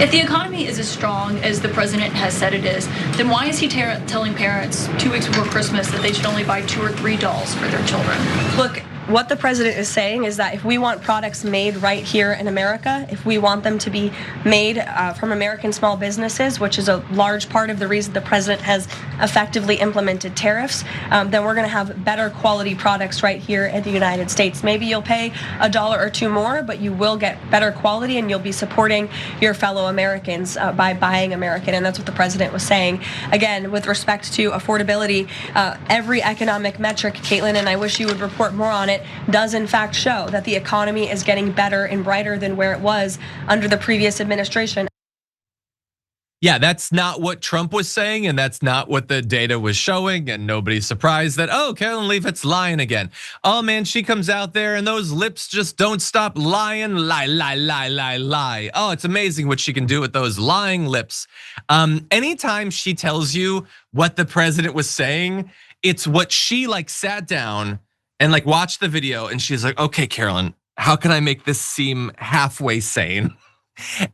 If the economy is as strong as the president has said it is, then why is he telling parents 2 weeks before Christmas that they should only buy 2 or 3 dolls for their children? Look, what the president is saying is that if we want products made right here in America, if we want them to be made from American small businesses, which is a large part of the reason the president has effectively implemented tariffs, then we're going to have better quality products right here in the United States. Maybe you'll pay $1 or $2 more, but you will get better quality and you'll be supporting your fellow Americans by buying American. And that's what the president was saying. Again, with respect to affordability, every economic metric, Caitlin, and I wish you would report more on it, does in fact show that the economy is getting better and brighter than where it was under the previous administration. Yeah, that's not what Trump was saying, and that's not what the data was showing, and nobody's surprised that, oh, Karoline Leavitt's lying again. Oh man, she comes out there and those lips just don't stop lying, lie, lie, lie, lie, lie. Oh, it's amazing what she can do with those lying lips. Anytime she tells you what the president was saying, it's what she sat down and watched the video and she's like, okay, Karoline, how can I make this seem halfway sane?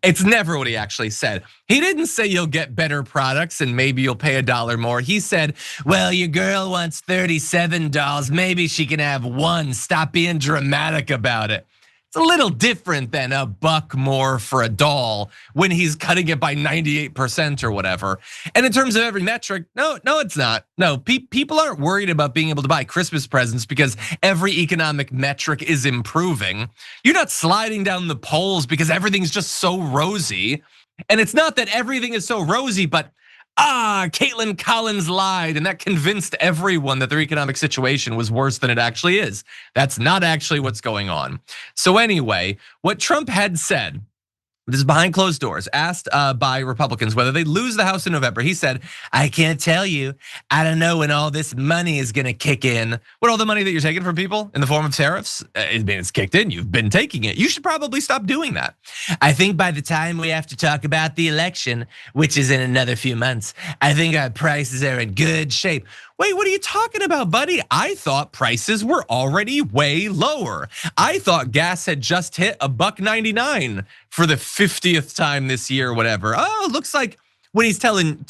It's never what he actually said. He didn't say you'll get better products and maybe you'll pay $1 more. He said, well, your girl wants 37 dolls. Maybe she can have 1. Stop being dramatic about it. It's a little different than $1 more for a doll when he's cutting it by 98% or whatever. And in terms of every metric, no, it's not. No, people aren't worried about being able to buy Christmas presents because every economic metric is improving. You're not sliding down the polls because everything's just so rosy. And it's not that everything is so rosy, but Caitlin Collins lied, and that convinced everyone that their economic situation was worse than it actually is. That's not actually what's going on. So anyway, what Trump had said, this is behind closed doors, asked by Republicans whether they lose the House in November. He said, I can't tell you. I don't know when all this money is gonna kick in. What, all the money that you're taking from people in the form of tariffs? It's kicked in, you've been taking it. You should probably stop doing that. I think by the time we have to talk about the election, which is in another few months, I think our prices are in good shape. Wait, what are you talking about, buddy? I thought prices were already way lower. I thought gas had just hit $1.99 for the 50th time this year, whatever. Oh, looks like when he's saying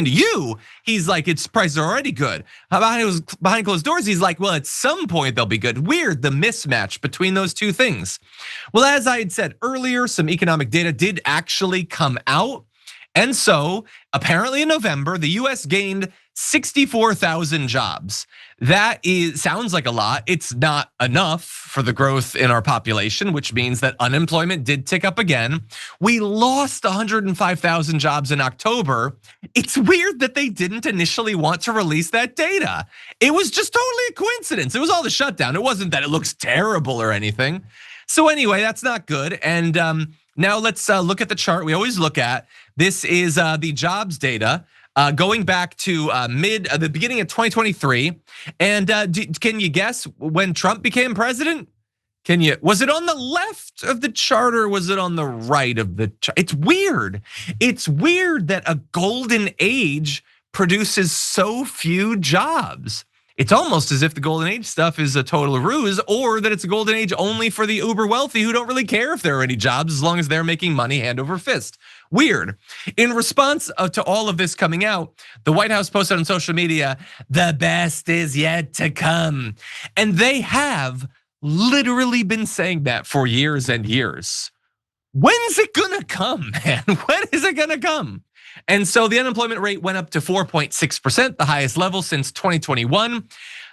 to you, he's like, its prices are already good. Behind closed doors, he's like, well, at some point they'll be good. Weird, the mismatch between those two things. Well, as I had said earlier, some economic data did actually come out. And so apparently in November, the US gained 64,000 jobs. That sounds like a lot. It's not enough for the growth in our population, which means that unemployment did tick up again. We lost 105,000 jobs in October. It's weird that they didn't initially want to release that data. It was just totally a coincidence. It was all the shutdown. It wasn't that it looks terrible or anything. So anyway, that's not good. And now let's look at the chart we always look at. This is the jobs data. Going back to the beginning of 2023, and can you guess when Trump became president? Was it on the left of the chart or was it on the right of the chart? It's weird. It's weird that a golden age produces so few jobs. It's almost as if the golden age stuff is a total ruse, or that it's a golden age only for the uber wealthy who don't really care if there are any jobs as long as they're making money hand over fist. Weird. In response to all of this coming out, the White House posted on social media, the best is yet to come. And they have literally been saying that for years and years. When's it gonna come, man? When is it gonna come? And so the unemployment rate went up to 4.6%, the highest level since 2021.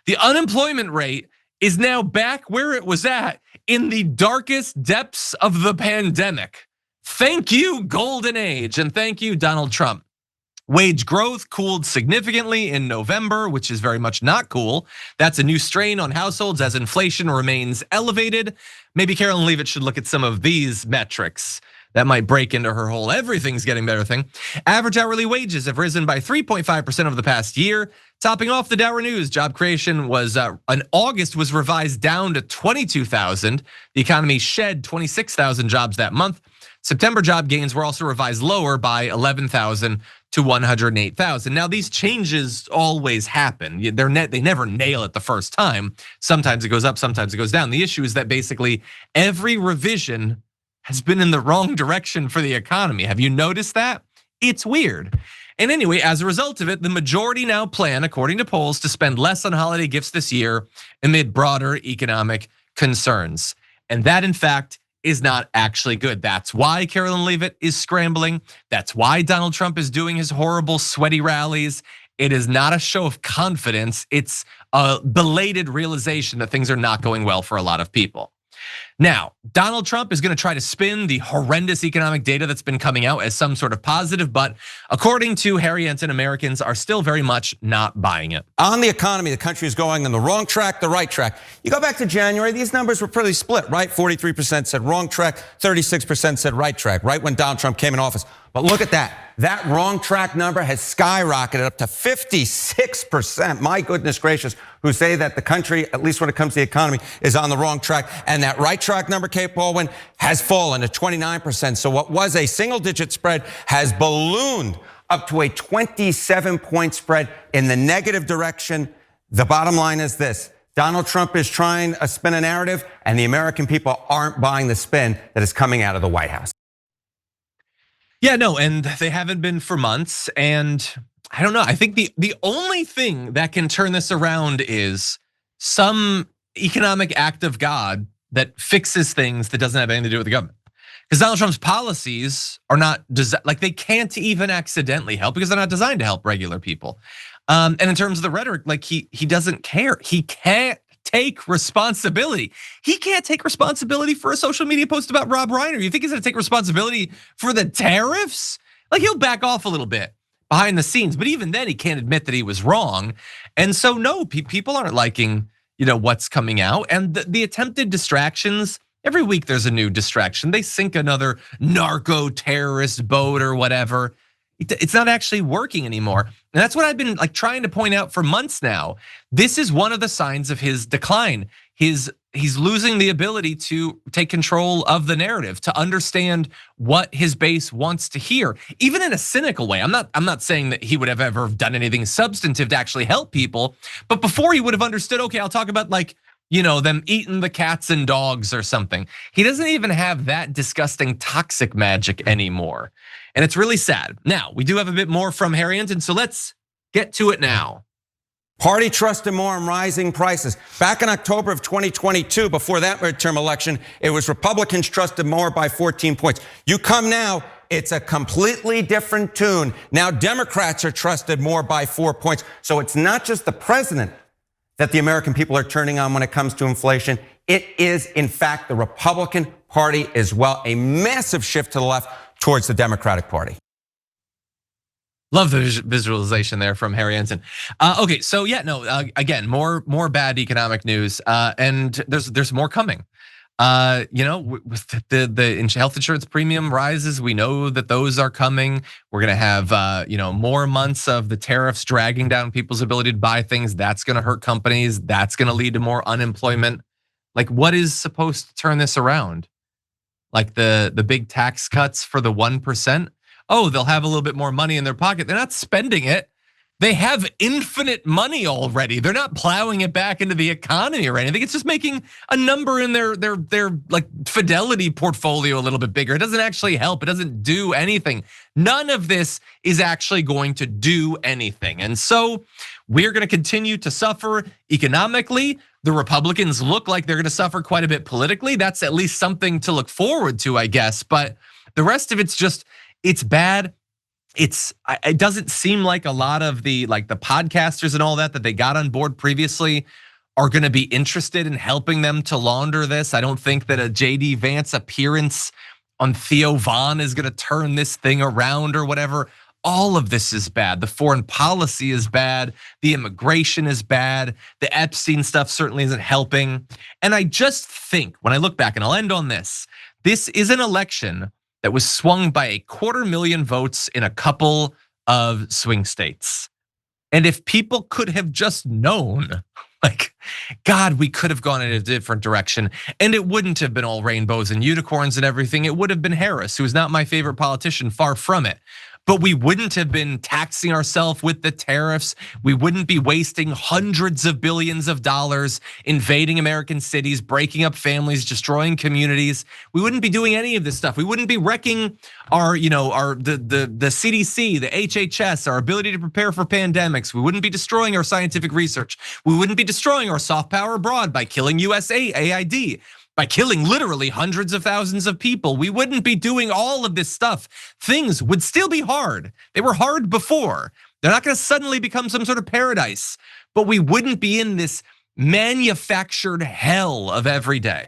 The unemployment rate is now back where it was at in the darkest depths of the pandemic. Thank you, golden age, and thank you, Donald Trump. Wage growth cooled significantly in November, which is very much not cool. That's a new strain on households as inflation remains elevated. Maybe Karoline Leavitt should look at some of these metrics. That might break into her whole everything's getting better thing. Average hourly wages have risen by 3.5% over the past year. Topping off the dour news, job creation was in August was revised down to 22,000. The economy shed 26,000 jobs that month. September job gains were also revised lower by 11,000 to 108,000. Now these changes always happen. They never nail it the first time. Sometimes it goes up, sometimes it goes down. The issue is that basically every revision has been in the wrong direction for the economy. Have you noticed that? It's weird. And anyway, as a result of it, the majority now plan, according to polls, to spend less on holiday gifts this year amid broader economic concerns. And that, in fact, is not actually good. That's why Karoline Leavitt is scrambling. That's why Donald Trump is doing his horrible sweaty rallies. It is not a show of confidence. It's a belated realization that things are not going well for a lot of people. Now, Donald Trump is going to try to spin the horrendous economic data that's been coming out as some sort of positive, but according to Harry Ensign, Americans are still very much not buying it. On the economy, the country is going on the wrong track, the right track. You go back to January, these numbers were pretty split, right? 43% said wrong track, 36% said right track, right when Donald Trump came in office. But look at that. That wrong track number has skyrocketed up to 56%. My goodness gracious, who say that the country, at least when it comes to the economy, is on the wrong track. And that right track number, Kate Baldwin, has fallen to 29%. So what was a single digit spread has ballooned up to a 27-point spread in the negative direction. The bottom line is this. Donald Trump is trying to spin a narrative, and the American people aren't buying the spin that is coming out of the White House. Yeah, no, and they haven't been for months. And I don't know, I think the only thing that can turn this around is some economic act of God that fixes things that doesn't have anything to do with the government. Because Donald Trump's policies are not, like they can't even accidentally help because they're not designed to help regular people. And in terms of the rhetoric, like he doesn't care. He can't take responsibility. He can't take responsibility for a social media post about Rob Reiner. You think he's gonna take responsibility for the tariffs? Like he'll back off a little bit behind the scenes, but even then he can't admit that he was wrong. And so no, people aren't liking, what's coming out. And the attempted distractions, every week there's a new distraction. They sink another narco terrorist boat or whatever. It's not actually working anymore. And that's what I've been like trying to point out for months now. This is one of the signs of his decline. He's losing the ability to take control of the narrative, to understand what his base wants to hear, even in a cynical way. I'm not saying that he would have ever done anything substantive to actually help people, but before he would have understood, okay, I'll talk about like, them eating the cats and dogs or something. He doesn't even have that disgusting toxic magic anymore. And it's really sad. Now, we do have a bit more from Harry Ensign, so let's get to it now. Party trusted more in rising prices. Back in October of 2022, before that midterm election, it was Republicans trusted more by 14 points. You come now, it's a completely different tune. Now Democrats are trusted more by 4 points. So it's not just the president that the American people are turning on when it comes to inflation. It is, in fact, the Republican Party as well. A massive shift to the left towards the Democratic Party. Love the visualization there from Harry Ensign. Okay, so yeah, no, again, more bad economic news, and there's more coming. With the health insurance premium rises, we know that those are coming. We're gonna have more months of the tariffs dragging down people's ability to buy things. That's gonna hurt companies. That's gonna lead to more unemployment. Like, what is supposed to turn this around? Like the big tax cuts for the 1%. Oh, they'll have a little bit more money in their pocket. They're not spending it. They have infinite money already. They're not plowing it back into the economy or anything. It's just making a number in their like Fidelity portfolio a little bit bigger. It doesn't actually help. It doesn't do anything. None of this is actually going to do anything. And so we're going to continue to suffer economically. The Republicans look like they're going to suffer quite a bit politically. That's at least something to look forward to, I guess. But the rest of it's just, it's bad. It doesn't seem like a lot of the podcasters and all that they got on board previously are going to be interested in helping them to launder this. I don't think that a JD Vance appearance on Theo Von is going to turn this thing around or whatever. All of this is bad. The foreign policy is bad. The immigration is bad. The Epstein stuff certainly isn't helping. And I just think when I look back, and I'll end on this is an election that was swung by 250,000 votes in a couple of swing states. And if people could have just known, like, God, we could have gone in a different direction, and it wouldn't have been all rainbows and unicorns and everything. It would have been Harris, who is not my favorite politician, far from it. But we wouldn't have been taxing ourselves with the tariffs. We wouldn't be wasting hundreds of billions of dollars invading American cities, breaking up families, destroying communities. We wouldn't be doing any of this stuff. We wouldn't be wrecking our, the CDC, the HHS, our ability to prepare for pandemics. We wouldn't be destroying our scientific research. We wouldn't be destroying our soft power abroad by killing USAID. By killing literally hundreds of thousands of people. We wouldn't be doing all of this stuff. Things would still be hard. They were hard before. They're not gonna suddenly become some sort of paradise, but we wouldn't be in this manufactured hell of every day.